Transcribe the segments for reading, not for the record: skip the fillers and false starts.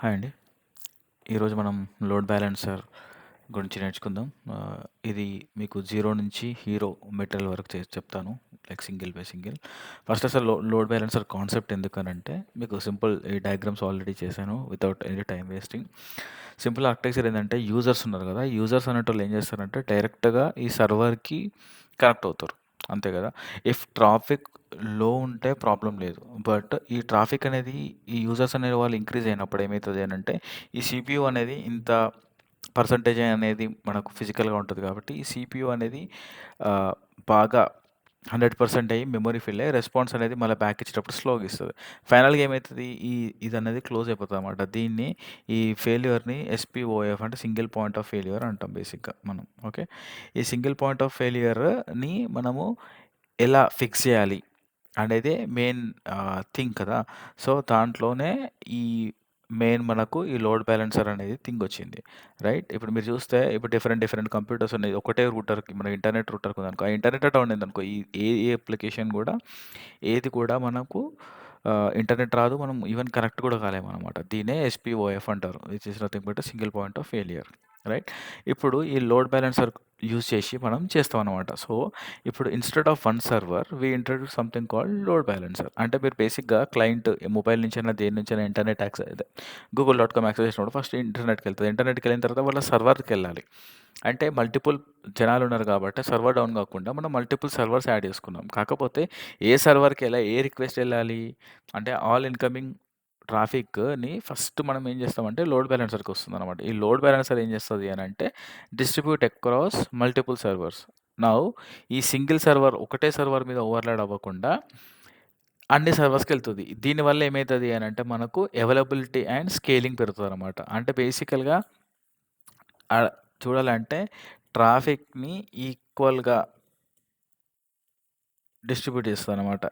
Hi అండి. ఈరోజు మనం లోడ్ బ్యాలెన్సర్ గురించి నేర్చుకుందాం. ఇది మీకు జీరో నుంచి హీరో మెటీరియల్ వరకు చెప్తాను. Like single by single. First అసలు లోడ్ బ్యాలెన్సర్ కాన్సెప్ట్ ఎందుకనంటే మీకు సింపుల్ ఈ డయాగ్రామ్స్ ఆల్రెడీ చేశాను without any time wasting. Simple architecture ఏంటంటే యూజర్స్ ఉన్నారు కదా! యూజర్స్ అనేటోళ్ళు ఏం చేస్తారంటే డైరెక్ట్‌గా ఈ సర్వర్‌కి కనెక్ట్ అవుతారు. అంతే కదా! ఇఫ్ ట్రాఫిక్ లో ఉంటే ప్రాబ్లమ్ లేదు. బట్ ఈ ట్రాఫిక్ అనేది ఈ యూజర్స్ అనే వాళ్ళు ఇంక్రీజ్ అయినప్పుడు ఏమైతది అనంటే ఈ సీపీయూ అనేది ఇంత పర్సెంటేజ్ అనేది మనకు ఫిజికల్‌గా ఉంటది కాబట్టి ఈ సీపీయూ అనేది ఆహ్, బాగా 100% అయ్యి మెమరీ ఫిల్ అయ్యి రెస్పాన్స్ అనేది మళ్ళా బ్యాక్ ఇచ్చేటప్పుడు స్లోగా ఇస్తది. ఫైనల్‌గా ఏమైతది ఇదనేది క్లోజ్ అయిపోతదనమాట. దీన్ని ఈ ఫెయిల్యూర్‌ని ఎస్‌పీఓఎఫ్ అంటే సింగిల్ పాయింట్ ఆఫ్ ఫెయిల్యూర్ అంటాం బేసిక్‌గా మనం. ఓకే. ఈ సింగిల్ పాయింట్ ఆఫ్ ఫెయిల్యూర్‌ని మనము ఎలా ఫిక్స్ చేయాలి అనేదే మెయిన్ థింగ్ కదా! సో, దాంట్లోనే ఈ మెయిన్ మనకు ఈ లోడ్ బ్యాలెన్సర్ అనేది థింగ్ వచ్చింది. రైట్? ఇప్పుడు మీరు చూస్తే ఇప్పుడు డిఫరెంట్ కంప్యూటర్స్ ఉన్నాయి. ఒకటే రూటర్‌కి మన ఇంటర్నెట్ రూటర్‌కి ఉందనుకో, ఆ ఇంటర్నెట్ డౌన్ అయిందనుకో ఏ అప్లికేషన్ గూడా ఏది కూడా మనకు ఇంటర్నెట్ రాదు. మనం ఈవెన్ కనెక్ట్ కూడా కాలేమనమాట. దీన్నే ఎస్‌పీఓఎఫ్ అంటారు. Which is nothing but single point of failure. Right? ఇప్పుడు ఈ లోడ్ బ్యాలెన్సర్ యూజ్ చేసి మనం చేస్తామనమాట. సో, ఇప్పుడు instead of one server we introduce something called load balancer. అంటే మీరు బేసిక్‌గా క్లయింట్ మొబైల్ నుంచైనా దేని నుంచైనా ఇంటర్నెట్ యాక్సెస్ అదే గూగుల్.కామ్ యాక్సెస్ చేసినప్పుడు ఫస్ట్ ఇంటర్నెట్‌కెళ్తది. ఇంటర్నెట్‌కెళ్ళిన తర్వాత వాళ్ళ సర్వర్‌కెళ్ళాలి. అంటే మల్టిపుల్ జనాలున్నారు కాబట్టి సర్వర్ డౌన్ కాకుండా మనం మల్టిపుల్ సర్వర్స్ యాడ్ చేసుకున్నాం. కాకపోతే ఏ సర్వర్‌కెలా ఏ రిక్వెస్ట్ ఎళ్ళాలి అంటే ఆల్ ఇన్‌కమింగ్ ట్రాఫిక్‌ని ఫస్ట్ మనం ఏం చేస్తామంటే లోడ్ బ్యాలెన్సర్‌కి వస్తుందనమాట. ఈ లోడ్ బ్యాలెన్సర్ ఏం చేస్తది అనంటే distribute across multiple servers. Now ఈ సింగిల్ సర్వర్ ఒకటే సర్వర్ మీద ఓవర్‌లోడ్ అవ్వకుండా అన్ని సర్వర్స్‌కెళ్తది. దీనివల్ల ఏమైతది అనంటే మనకు అవైలబిలిటీ అండ్ స్కేలింగ్ పెరుగుతదనమాట. అంటే బేసికల్‌గా ఆహ్, చూడాలంటే ట్రాఫిక్‌ని ఈక్వల్‌గా డిస్ట్రిబ్యూట్ చేస్తదనమాట.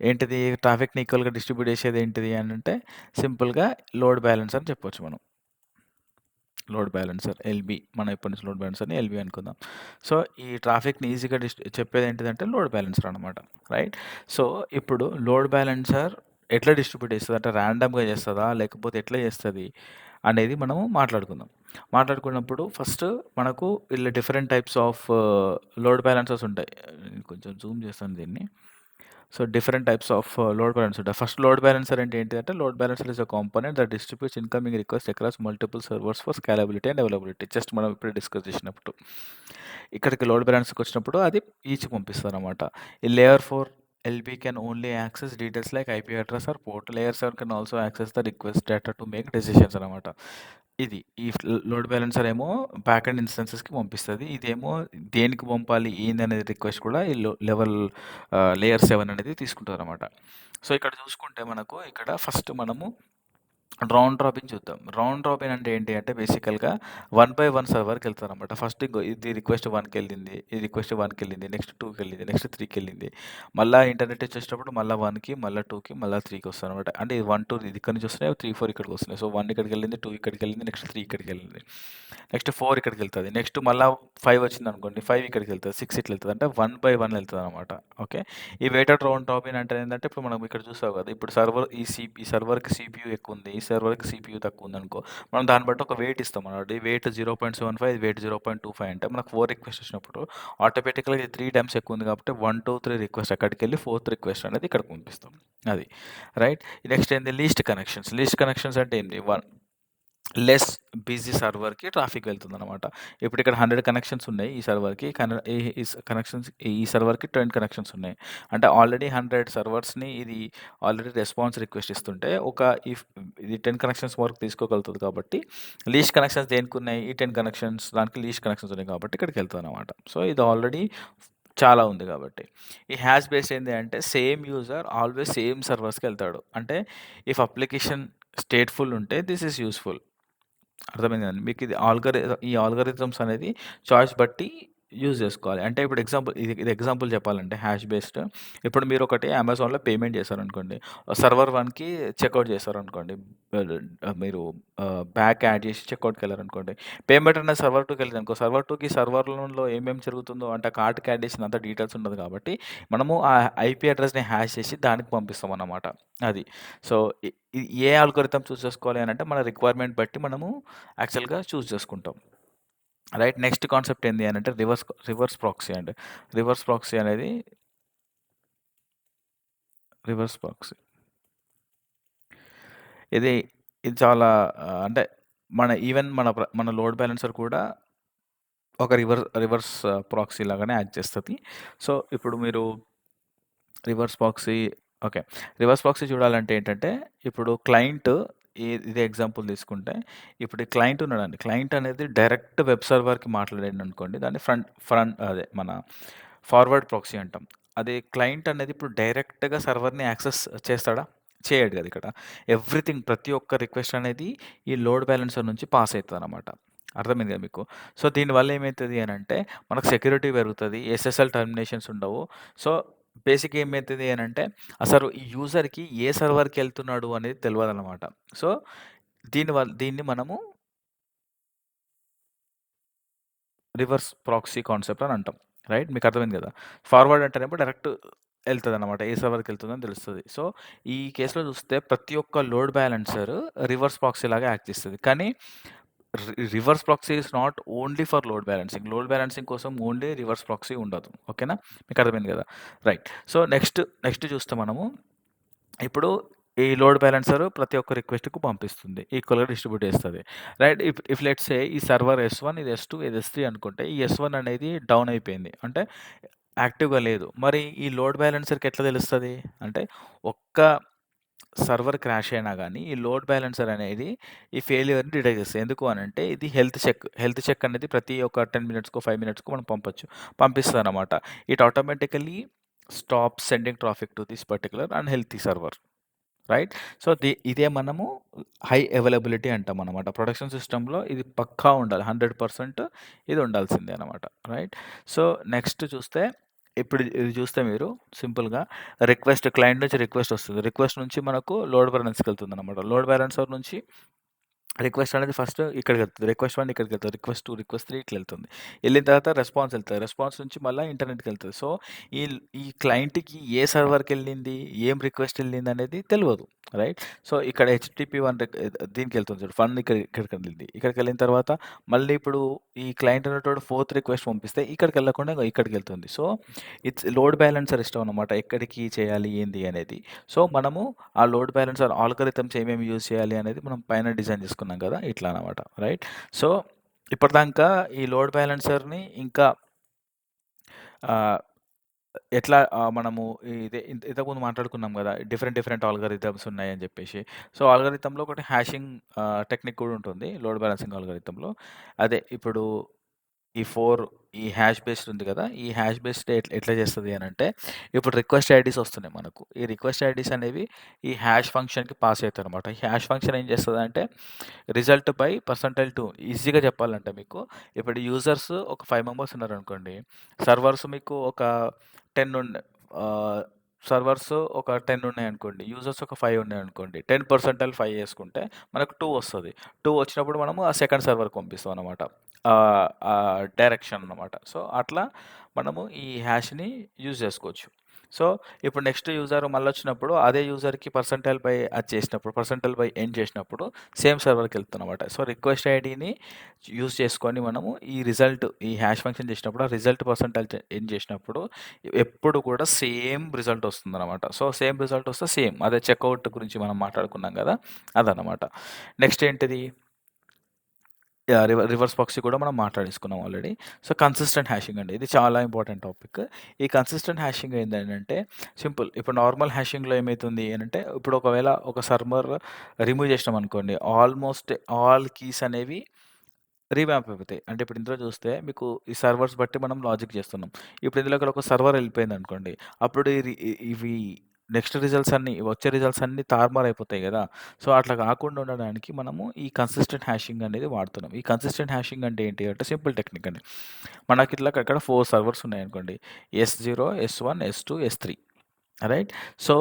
ఏంటిది ట్రాఫిక్‌ని ఈక్వల్‌గా డిస్ట్రిబ్యూట్ చేసేది ఏంటిది అనంటే సింపుల్‌గా లోడ్ బ్యాలెన్స్ అని చెప్పొచ్చు మనం. Load balancer LB. మనం ఇప్పటి నుంచి లోడ్ బ్యాలెన్సర్‌ని ఎల్‌బీ అనుకుందాం. సో, ఈ ట్రాఫిక్‌ని ఈజీగా చెప్పేదేంటిదంటే లోడ్ బ్యాలెన్సర్ అనమాట. రైట్? సో, ఇప్పుడు లోడ్ బ్యాలెన్సర్ ఎట్లా డిస్ట్రిబ్యూట్ చేస్తది? అంటే ర్యాండమ్‌గా చేస్తదా? లేకపోతే ఎట్లా చేస్తది? అనేది మనము మాట్లాడుకుందాం. మాట్లాడుకున్నప్పుడు ఫస్ట్ మనకు ఇలా different types of load balancers ఉంటాయి. నేను కొంచెం జూమ్ చేస్తాను దీన్ని. So, different types of load balance ఉంటాయి. ఫస్ట్ లోడ్ బ్యాలెన్సర్ అంటే ఏంటిదంటే load balancer is a component that distributes incoming request across multiple servers for scalability and availability. Just మనం ఇప్పుడే డిస్కస్ చేసినప్పుడు. ఇక్కడికి లోడ్ బ్యాలెన్స్‌కొచ్చినప్పుడు అది ఈచ్ పంపిస్తదనమాట. ఈ layer 4 LB can only access details like IP address or port. Layer 7 can also access the request data to make decisions అనమాట. ఇది ఈ లోడ్ బ్యాలెన్సర్ ఏమో బ్యాక్ ఎండ్ ఇన్‌స్టెన్సెస్‌కి పంపిస్తది. ఇదేమో దేనికి పంపాలి ఏందనేది రిక్వెస్ట్ కూడా ఈ లెవెల్ లేయర్ 7 అనేది తీసుకుంటదనమాట. సో, ఇక్కడ చూసుకుంటే మనకు ఇక్కడ ఫస్ట్ మనము రౌండ్ రాబిన్ చూద్దాం. రౌండ్ రాబిన్ అంటే ఏంటి అంటే బేసికల్‌గా 1 బై 1 సర్వర్‌కెళ్తదనమాట. ఫస్ట్ ఇగో ఇది రిక్వెస్ట్ 1కెళ్ళింది. ఇది రిక్వెస్ట్ 1కెళ్ళింది. నెక్స్ట్ 2కెళ్ళింది. నెక్స్ట్ 3కెళ్ళింది. మళ్ళా ఇంటర్నెట్ వచ్చేసేటప్పుడు మళ్ళా 1కి, మళ్ళా 2కి, మళ్ళా 3కి వస్తదనమాట. అంటే ఇది 1, 2 ఇది ఇక్కడి నుంచి వస్తున్నాయి. 3, 4 ఇక్కడికొస్తున్నాయి. సో, 1 ఇక్కడికెళ్ళింది. 2 ఇక్కడికెళ్ళింది. నెక్స్ట్ 3 ఇక్కడికెళ్ళింది. నెక్స్ట్ 4 ఇక్కడికెళ్తది. నెక్స్ట్ మళ్ళా 5 వచ్చిందనుకోండి. 5 ఇక్కడికెళ్తది. 6 ఇట్లా ఎళ్తది. అంటే 1 బై 1 ఎళ్తదనమాట. ఓకే. ఈ వెయిటెడ్ రౌండ్ రాబిన్ అంటే ఏందంటే ఇప్పుడు మనం ఇక్కడ చూసావు కదా! ఇప్పుడు సర్వర్ ఈ సర్వర్‌కి సీపీయూ ఎక్కువుంది. ఈ సర్వర్‌కి సీపీయూ తక్కువుందనుకో, మనం దాన్ని బట్టి ఒక వెయిట్ ఇస్తామన్నమాట. ఈ వెయిట్ 0.75 వెయిట్ 0.25 అంటే మనకు 4 రిక్వెస్ట్ వచ్చినప్పుడు ఆటోమేటిక్‌గా ఇది 3 టైమ్స్ ఎక్కువుంది కాబట్టి 1, 2, 3 రిక్వెస్ట్ అక్కడికెళ్ళి ఫోర్త్ రిక్వెస్ట్ అనేది ఇక్కడికి పంపిస్తాం. అది. రైట్. నెక్స్ట్ ఏంది లీస్ట్ కనెక్షన్స్. లీస్ట్ కనెక్షన్స్ అంటే ఏంటి? లెస్ బిజీ సర్వర్‌కి ట్రాఫిక్ వెళ్తుందనమాట. ఇప్పుడు ఇక్కడ 100 కనెక్షన్స్ ఉన్నాయి ఈ సర్వర్‌కి. ఈ ఈ కనెక్షన్స్ ఈ సర్వర్‌కి 10 కనెక్షన్స్ ఉన్నాయి. అంటే ఆల్రెడీ 100 సర్వర్స్‌ని ఇది ఆల్రెడీ రెస్పాన్స్ రిక్వెస్ట్ ఇస్తుంటే ఇది 10 కనెక్షన్స్ వరకు తీసుకోగలుగుతది కాబట్టి లీస్ట్ కనెక్షన్స్ దేనికున్నాయి? ఈ 10 కనెక్షన్స్ దానికి లీస్ట్ కనెక్షన్స్ ఉన్నాయి కాబట్టి ఇక్కడికెళ్తదనమాట. సో, ఇది ఆల్రెడీ చాలా ఉంది కాబట్టి. ఈ హ్యాష్ బేస్ ఏంది అంటే సేమ్ యూజర్ ఆల్వేస్ సేమ్ సర్వర్స్‌కెళ్తాడు. అంటే ఇఫ్ అప్లికేషన్ స్టేట్‌ఫుల్ ఉంటే దిస్ ఈస్ యూజ్‌ఫుల్. అర్థమైందా అండి? మీకిది ఈ ఆల్గారిథమ్స్ అనేది చాయిస్ బట్టి యూజ్ జేసుకోవాలి. అంటే ఇప్పుడు ఇది ఎగ్జాంపుల్ చెప్పాలంటే హ్యాష్ బేస్డ్. ఇప్పుడు మీరొకటి అమెజాన్‌లో పేమెంట్ చేశారనుకోండి. సర్వర్ 1కి చెకౌట్ చేశారనుకోండి. మీరు బ్యాక్ యాడ్ చేసి చెకౌట్‌కెళ్లారనుకోండి. పేమెంట్ అనేది సర్వర్ 2కెళ్ళిందనుకో, సర్వర్ 2కి సర్వర్‌లో ఏమేమి జరుగుతుందో అంటే ఆ కార్ట్‌కి యాడ్ చేసినంత డీటెయిల్స్ ఉండదు కాబట్టి, మనము ఆ ఐపీ అడ్రెస్‌ని హ్యాష్ చేసి దానికి పంపిస్తామన్నమాట. అది. సో, ఇ ఇ ఏ ఆల్గోరిథం చూజ్ చేసుకోవాలి అనంటే మన రిక్వైర్మెంట్ బట్టి మనము యాక్చువల్‌గా చూజ్ చేసుకుంటాం. రైట్. నెక్స్ట్ కాన్సెప్ట్ ఏంది అనంటే రివర్స్ ప్రాక్సీ అండి. రివర్స్ ప్రాక్సీ అనేది రివర్స్ ప్రాక్సీ. ఇది ఇది చాలా అంటే మన లోడ్ బ్యాలెన్సర్ కూడా ఒక రివర్స్ ప్రాక్సీ లాగానే యాక్ట్ చేస్తది. సో, ఇప్పుడు మీరు reverse proxy okay. Reverse proxy చూడాలంటే ఏంటంటే, ఇప్పుడు క్లయింట్ ఇదే ఎగ్జాంపుల్ తీసుకుంటే, ఇప్పుడు ఈ క్లయింట్ ఉన్నాడండి. క్లయింట్ అనేది డైరెక్ట్ వెబ్ సర్వర్‌కి మాట్లాడాడనుకోండి. దాన్ని ఫ్రంట్ ఫ్రంట్ అదే మన ఫార్వర్డ్ ప్రాక్సీ అంటాం. అదే క్లయింట్ అనేది ఇప్పుడు డైరెక్ట్‌గా సర్వర్‌ని యాక్సెస్ చేస్తాడా? చేయడు కదా ఇక్కడ. ఎవ్రీథింగ్ ప్రతి ఒక్క రిక్వెస్ట్ అనేది ఈ లోడ్ బ్యాలెన్సర్ నుంచి పాస్ అయితదనమాట. అర్థమైంది కదా మీకు? సో, దీనివల్ల ఏమైతది అనంటే, మనకు సెక్యూరిటీ పెరుగుతది. ఎస్ఎస్ఎల్ టర్మినేషన్స్ ఉండవు. సో, బేసిక్‌గా ఏమైతది అనంటే, అసలు ఈ యూజర్‌కి ఏ సర్వర్‌కెళ్తున్నాడు అనేది తెలవదనమాట. సో, దీన్ని మనము రివర్స్ ప్రాక్సీ కాన్సెప్ట్ అని అంటాం. రైట్? మీకు అర్థమైంది కదా! ఫార్వర్డ్ అంటేనేమో డైరెక్ట్ ఎళ్తదనమాట. ఏ సర్వర్‌కెళ్తుందని తెలుస్తది. సో, ఈ కేస్‌లో చూస్తే ప్రతి ఒక్క లోడ్ బ్యాలెన్సర్ రివర్స్ ప్రాక్సీ లాగా యాక్ట్ చేస్తది. కానీ reverse proxy is not only for load balancing. Load balancing కోసం ఓన్లీ రివర్స్ ప్రాక్సీ ఉండదు. ఓకేనా? మీకు అర్థమైంది కదా! రైట్. సో, నెక్స్ట్ చూస్తే మనము ఇప్పుడు ఈ లోడ్ బ్యాలెన్సర్ ప్రతి ఒక్క రిక్వెస్ట్‌కి పంపిస్తుంది. ఈక్వల్‌గా డిస్ట్రిబ్యూట్ చేస్తది. Right. If if let's say ఈ సర్వర్ S1 ఇది S2 ఇది S3 అనుకుంటే ఈ S1 అనేది డౌన్ అయిపోయింది. అంటే యాక్టివ్‌గా లేదు. మరి ఈ లోడ్ బ్యాలెన్సర్‌కి ఎట్లా తెలుస్తది? అంటే ఒక్క సర్వర్ క్రాష్ అయినా గానీ, ఈ లోడ్ బ్యాలెన్సర్ అనేది ఈ ఫెయిల్యూర్‌ని డిటెక్ట్ చేస్తది. ఎందుకు అనంటే ఇది హెల్త్ చెక్. హెల్త్ చెక్ అనేది ప్రతి ఒక్క 10 మినిట్స్‌కో, 5 మినిట్స్‌కో మనం పంపిస్తదనమాట. It automatically stop sending traffic to this particular unhealthy server. Right. So, ఇదే మనము హై అవైలబిలిటీ అంటామనమాట. ప్రొడక్షన్ సిస్టమ్‌లో ఇది పక్కా ఉండాలి. 100% ఇది ఉండాల్సిందే అనమాట. రైట్. సో, నెక్స్ట్ చూస్తే ఇప్పుడు ఇది చూస్తే మీరు సింపుల్‌గా క్లయింట్ నుంచి రిక్వెస్ట్ వస్తది. రిక్వెస్ట్ నుంచి మనకు లోడ్ బ్యాలెన్స్‌కెళ్తుందనమాట. లోడ్ బ్యాలెన్సర్ నుంచి రిక్వెస్ట్ అనేది ఫస్ట్ ఇక్కడికెళ్తది. రిక్వెస్ట్ 1 ఇక్కడికెళ్తది. రిక్వెస్ట్ 2, రిక్వెస్ట్ 3 ఇట్లెళ్తుంది. ఎళ్ళిన తర్వాత రెస్పాన్స్ ఎళ్తది. రెస్పాన్స్ నుంచి మళ్ళా ఇంటర్నెట్‌కెళ్తది. సో, ఈ ఈ క్లయింట్‌కి ఏ సర్వర్‌కెళ్ళింది, ఏం రిక్వెస్ట్ ఎళ్ళిందనేది తెలవదు. రైట్. సో, ఇక్కడ హెచ్‌టిటిపి 1 దీనికెళ్తుంది చూడు. ఫన్ ఇక్కడికెళ్ళింది. ఇక్కడికెళ్ళిన తర్వాత మళ్ళీ ఇప్పుడు ఈ క్లయింట్ అనేటోడు ఫోర్త్ రిక్వెస్ట్ పంపిస్తే ఇక్కడికెళ్ళకుండా ఇంగో ఇక్కడికెళ్తుంది. సో, ఇట్స్ లోడ్ బ్యాలెన్సర్ ఇష్టం అన్నమాట. ఎక్కడికి చేయాలి, ఏంది అనేది. సో, మనము ఆ లోడ్ బ్యాలెన్సర్ ఆల్గోరిథమ్స్ ఏమేమి యూజ్ చేయాలి అనేది మనం పైన డిజైన్ చేసుకున్నాం కదా! ఇట్లా అన్నమాట. రైట్. సో, ఇప్పటిదాకా ఈ లోడ్ బ్యాలెన్సర్‌ని ఇంకా ఆహ్, ఎట్లా మనము ఇంతకుముందు మాట్లాడుకున్నాం గదా! డిఫరెంట్ ఆల్గోరిథమ్స్ ఉన్నాయని జెప్పేసి. సో, ఆల్గోరిథమ్‌లో ఒకటి హ్యాషింగ్ టెక్నిక్ కూడా ఉంటుంది. లోడ్ బ్యాలెన్సింగ్ ఆల్గోరిథమ్‌లో. అదే ఇప్పుడు ఈ హ్యాష్ బేస్డ్ ఉంది గదా! ఈ హ్యాష్ బేస్డ్ ఎట్లా చేస్తది అనంటే, ఇప్పుడు రిక్వెస్ట్ ఐడీస్ వస్తున్నాయి మనకు. ఈ రిక్వెస్ట్ ఐడీస్ అనేవి ఈ హ్యాష్ ఫంక్షన్‌కి పాస్ అయితాయన్నమాట. ఈ హ్యాష్ ఫంక్షన్ ఏం చేస్తదంటే, రిజల్ట్ బై పర్సెంటైల్ 2 ఈజీగా చెప్పాలంటే మీకు, ఇప్పుడు యూజర్స్ ఒక 5 మెంబర్స్ ఉన్నారనుకోండి. సర్వర్స్ మీకు ఒక 10 ఆహ్, సర్వర్స్ ఒక 10 ఉన్నాయనుకోండి. యూజర్స్ ఒక 5 ఉన్నాయనుకోండి. 10% 5 చేసుకుంటే మనకు 2 వస్తది. 2 వచ్చినప్పుడు మనము ఆ సెకండ్ సర్వర్‌కి పంపిస్తాం అన్నమాట. డైరెక్షన్ అన్నమాట. సో, అట్లా మనము ఈ హ్యాష్‌ని యూజ్ చేసుకోవచ్చు. సో, ఇప్పుడు నెక్స్ట్ యూజర్ మళ్ళొచ్చినప్పుడు అదే యూజర్‌కి పర్సెంటైల్ బై ఎన్ చేసినప్పుడు సేమ్ సర్వర్‌కెళ్తుందన్నమాట. సో, రిక్వెస్ట్ ఐడీని యూజ్ చేసుకొని మనము ఈ హ్యాష్ ఫంక్షన్ చేసినప్పుడు ఆ రిజల్ట్ పర్సెంటైల్ ఎన్ చేసినప్పుడు ఎప్పుడు కూడా సేమ్ రిజల్ట్ వస్తుందన్నమాట. సో, సేమ్ రిజల్ట్ వస్తే సేమ్ అదే చెకౌట్ గురించి మనం మాట్లాడుకున్నాం గదా! అదన్నమాట. నెక్స్ట్ ఏంటిది? యాహ్! రివర్స్ ప్రాక్సీ కూడా మనం మాట్లాడేసుకున్నాం ఆల్రెడీ. సో, కన్సిస్టెంట్ హ్యాషింగ్ అండి. ఇది చాలా ఇంపార్టెంట్ టాపిక్. ఈ కన్సిస్టెంట్ హ్యాషింగ్ ఏందనంటే సింపుల్. ఇప్పుడు నార్మల్ హ్యాషింగ్‌లో ఏమైతుంది అనంటే, ఇప్పుడు ఒకవేళ ఒక సర్వర్ రిమూవ్ చేసినామనుకోండి, ఆల్మోస్ట్ ఆల్ కీస్ అనేవి రీవ్యాంప్ అయిపోతాయి. అంటే ఇప్పుడు ఇందులో చూస్తే మీకు ఈ సర్వర్స్ బట్టి మనం లాజిక్ చేస్తున్నాం. ఇప్పుడు ఇందులోకెళ్ళి ఒక సర్వర్ ఎళ్ళిపోయిందనుకోండి, అప్పుడు ఇవి నెక్స్ట్ రిజల్ట్స్ అన్నీ వచ్చే రిజల్ట్స్ అన్నీ తారుమారైపోతాయి గదా! సో, అట్లా గాకుండా ఉండడానికి మనము ఈ కన్సిస్టెంట్ హ్యాషింగ్ అనేది వాడుతున్నాం. ఈ కన్సిస్టెంట్ హ్యాషింగ్ అంటే ఏంటి అంటే సింపుల్ టెక్నిక్ అండి. మనకిట్లా అక్కడ 4 సర్వర్స్ ఉన్నాయనుకోండి. S0, S1, S2, S3 right. So,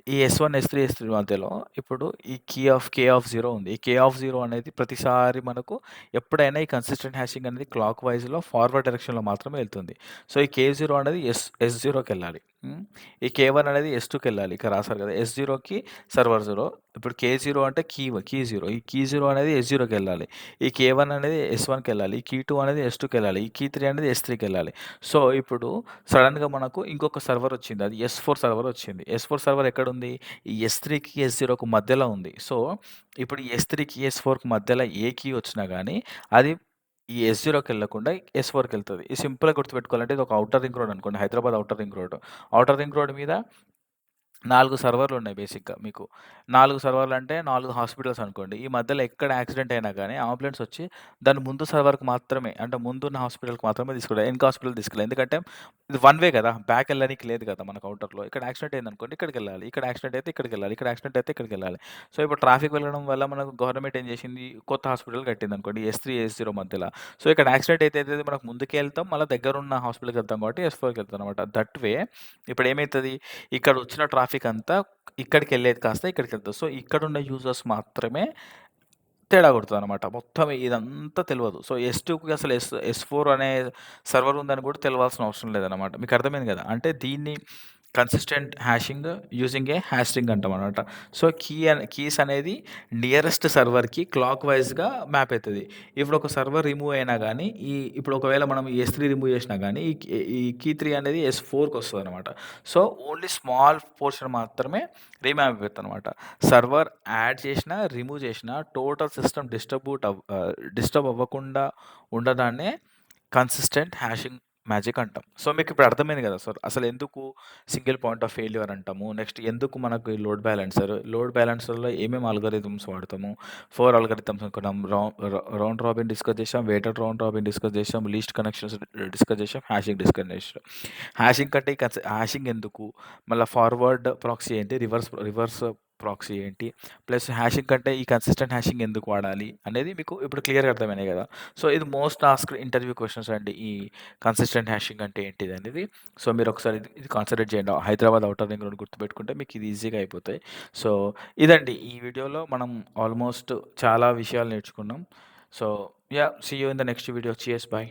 ఈ S1, S3, S3 మధ్యలో ఇప్పుడు ఈ కే ఆఫ్ 0 ఉంది. ఈ కే ఆఫ్ 0 అనేది ప్రతిసారి మనకు ఎప్పుడైనా ఈ కన్సిస్టెంట్ హ్యాషింగ్ అనేది క్లాక్ వైస్‌లో ఫార్వర్డ్ డైరెక్షన్‌లో మాత్రమే ఎళ్తుంది. సో, ఈ కే0 అనేది S0కెళ్ళాలి. హ్మ్. ఈ కే1 అనేది S2కెళ్ళాలి. ఇక్కడ రాసారు కదా! S0కి సర్వర్ 0. ఇప్పుడు కే0 అంటే కీ 0. ఈ కీ0 అనేది S0కెళ్ళాలి. ఈ కే1 అనేది S1కెళ్ళాలి. ఈ కీ2 అనేది S2కెళ్ళాలి. ఈ కీ3 అనేది S3కెళ్ళాలి. సో, ఇప్పుడు సడెన్‌గా మనకు ఇంకొక సర్వర్ వచ్చింది. అది S4 సర్వర్ వచ్చింది. S4 సర్వర్ ఎక్కడుంది? ఈ S3కి, S0కి మధ్యలో ఉంది. సో, ఇప్పుడు ఈ S3కి, S4కి మధ్యలో ఏ కీ వచ్చినా గానీ, అది ఈ S0కెళ్ళకుండా S4కెళ్తది. ఇది సింపుల్‌గా గుర్తుపెట్టుకోవాలంటే ఇది ఒక ఔటర్ రింగ్ రోడ్ అనుకోండి. Hyderabad outer ring road. Outer ring road మీద 4 సర్వర్‌లున్నాయి బేసిక్‌గా మీకు. 4 సర్వర్‌లంటే 4 హాస్పిటల్స్ అనుకోండి. ఈ మధ్యలో ఎక్కడ యాక్సిడెంట్ అయినా గానీ అంబులెన్స్ వచ్చి దాని ముందు సర్వర్‌కి మాత్రమే అంటే ముందున్న హాస్పిటల్‌కి మాత్రమే తీసుకెళ్ళాలి. ఎనక హాస్పిటల్‌కి తీసుకెళ్ళాలి. ఎందుకంటే ఇది వన్ వే గదా! బ్యాక్ ఎళ్ళనీకి లేదు కదా! మనకు ఔటర్‌లో. ఇక్కడ యాక్సిడెంట్ అయిందనుకోండి ఇక్కడికెళ్ళాలి. ఇక్కడ యాక్సిడెంట్ అయితే ఇక్కడికెళ్ళాలి. ఇక్కడ యాక్సిడెంట్ అయితే ఇక్కడికెళ్ళాలి. సో, ఇప్పుడు ట్రాఫిక్ వెళ్ళడం వల్ల మనకు గవర్నమెంట్ ఏం చేసింది కొత్త హాస్పిటల్ కట్టిందనుకోండి S3, S0 మధ్యల. సో, ఇక్కడ యాక్సిడెంట్ అయితే ఏదైతే మనకు ముందుకే ఎళ్తాం. మళ్ళా దగ్గరున్న హాస్పిటల్‌కి వెళ్తాం కాబట్టి S4కి వెళ్తామనమాట. దట్ వే ఇప్పుడేమైతది ఇక్కడ వచ్చిన ట్రాఫిక్ అంతా ఇక్కడికెళ్ళేది కాస్త ఇక్కడికెళ్తది. సో, ఇక్కడున్న యూజర్స్ మాత్రమే తేడా కొడతదనమాట. మొత్తం ఇదంతా తెలవదు. సో, S2కి అసలు S4 అనే సర్వర్ ఉందని కూడా తెలవాల్సిన అవసరం లేదనమాట. మీకు అర్థమైంది కదా! అంటే దీన్ని consistent hashing using a hash ring అంటామనమాట. సో, కీస్ అనేది నియరెస్ట్ సర్వర్‌కి క్లాక్ వైస్‌గా మ్యాప్ అయితది. ఇప్పుడు ఒక సర్వర్ రిమూవ్ అయినా గానీ, ఇప్పుడు ఒకవేళ మనం ఈ S3 రిమూవ్ చేసినా గానీ, ఈ కీ3 అనేది S4కొస్తదనమాట. సో, ఓన్లీ స్మాల్ పోర్షన్ మాత్రమే రీమ్యాప్ అయిద్దనమాట. సర్వర్ యాడ్ చేసినా, రిమూవ్ చేసినా టోటల్ సిస్టమ్ డిస్టర్బ్ అవ్వకుండా ఉండడాన్నే కన్సిస్టెంట్ హ్యాషింగ్ మ్యాజిక్ అంటాం. సో, మీకిప్పుడు అర్థమైంది గదా! సో, అసలెందుకు సింగిల్ పాయింట్ ఆఫ్ ఫెయిల్యూర్ అంటాము. నెక్స్ట్ ఎందుకు మనకు ఈ లోడ్ బ్యాలెన్సర్, లోడ్ బ్యాలెన్సర్‌లో ఏమేమి అల్గారిథమ్స్ వాడతాము. 4 అల్గారిథమ్స్ అనుకున్నాం. రౌండ్ రాబిన్ డిస్కస్ చేసాం. వెయిటెడ్ రౌండ్ రాబిన్ డిస్కస్ చేసాం. లీస్ట్ కనెక్షన్స్ డిస్కస్ చేసాం. హ్యాషింగ్ డిస్కస్ చేసాం. హ్యాషింగ్ కంటే ఈ హ్యాషింగ్ ఎందుకు? మళ్ళా ఫార్వర్డ్ ప్రాక్సీ ఏంటి? రివర్స్ ప్రాక్సీ ఏంటి? ప్లస్ హ్యాషింగ్ కంటే ఈ కన్సిస్టెంట్ హ్యాషింగ్ ఎందుకు వాడాలి? అనేది మీకు ఇప్పుడు క్లియర్‌గా అర్థమైనాయి గదా! సో, ఇది మోస్ట్ ఆస్క్డ్ ఇంటర్వ్యూ క్వెషన్స్ అండి. ఈ కన్సిస్టెంట్ హ్యాషింగ్ అంటే ఏంటిదనేది. సో, మీరొకసారి ఇది కాన్సంట్రేట్ చేయండి. హైదరాబాద్ ఔటర్ రింగ్ రోడ్ గుర్తుపెట్టుకుంటే మీకు ఇది ఈజీగా అయిపోతాయి. సో, ఇదండి ఈ వీడియోలో మనం ఆల్మోస్ట్ చాలా విషయాలు నేర్చుకున్నాం. So, see you in the next video. Cheers. By.